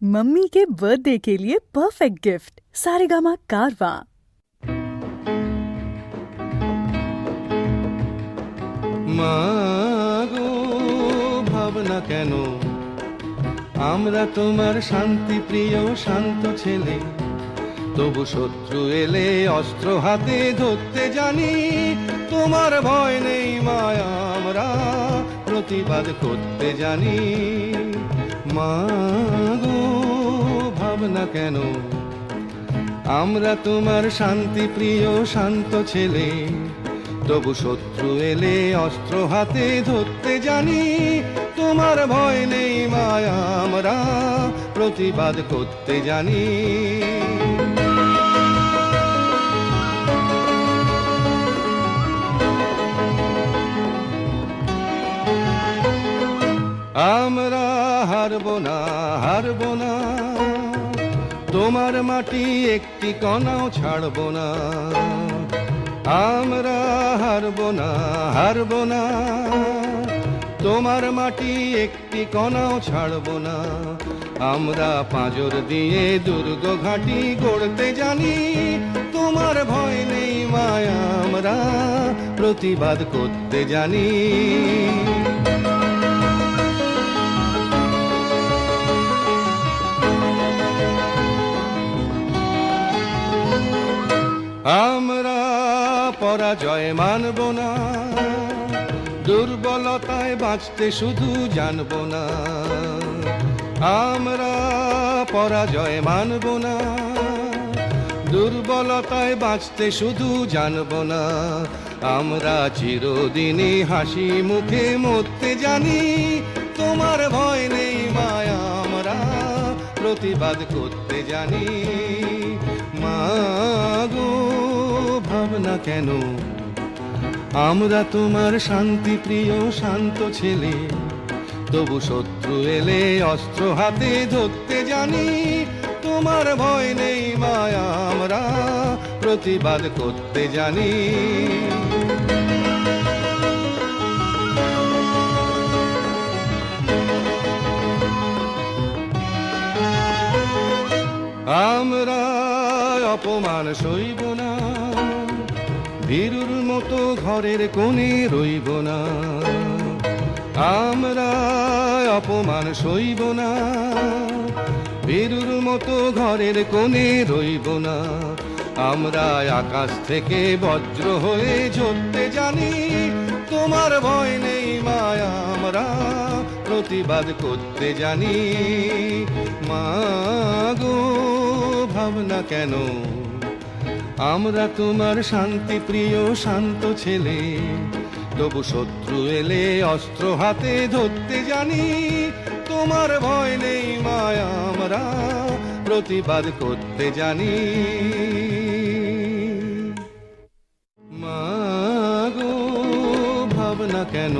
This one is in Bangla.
मम्मी के बर्थडे के लिए परफेक्ट गिफ्ट सारेगामा कारवां। মাগো ভাবনা কেন আমরা তোমার শান্তি প্রিয় শান্ত ছেলে, তবু শত্রু এলে অস্ত্র হাতে ধরতে জানি। তোমার ভয় নেই মায়া, আমরা প্রতিবাদ করতে জানি। মাগো ভাবনা কেন আমরা তোমার শান্তি প্রিয় শান্ত ছেলে, তবু শত্রু এলে অস্ত্র হাতে ধরতে জানি। তোমার ভয় নেই মায়া, আমরা প্রতিবাদ করতে জানি। আমরা হারবো না, হারবো না, তোমার মাটি একটি কণাও ছাড়বো না। আমরা হারবো না, হারবো না, তোমার মাটি একটি কণাও ছাড়বো না। আমরা পাঁজর দিয়ে দুর্গ ঘাঁটি গড়তে জানি। তোমার ভয় নেই মায়া, আমরা প্রতিবাদ করতে জানি। আমরা পরাজয় মানব না, দুর্বলতায় বাঁচতে শুধু জানব না। আমরা পরাজয় মানব না, দুর্বলতায় বাঁচতে শুধু জানব না। আমরা চিরদিনই হাসি মুখে মরতে জানি। তোমার ভয় নেই মায়া, আমরা প্রতিবাদ করতে জানি। মাগো ভাবনা কেন আমরা তোমার শান্তি প্রিয় শান্ত ছেলে, তবু শত্রু এলে অস্ত্র হাতে ধরতে জানি। তোমার ভয় নেই মায়া, আমরা প্রতিবাদ করতে জানি। আমরা অপমান সইব না, ভীরুর মতো ঘরের কোণে রইব না। আমরা অপমান সইব না, ভীরুর মতো ঘরের কোণে রইব না। আমরা আকাশ থেকে বজ্র হয়ে ঝরতে জানি। তোমার ভয় নেই মায়া, আমরা প্রতিবাদ করতে জানি। মাগো ভাবনা কেন আমরা তোমার শান্তি প্রিয় শান্ত ছেলে, তবু শত্রু এলে অস্ত্র হাতে ধরতে জানি। তোমার ভয় নেই মায়া, আমরা প্রতিবাদ করতে জানি। মাগো ভাবনা কেন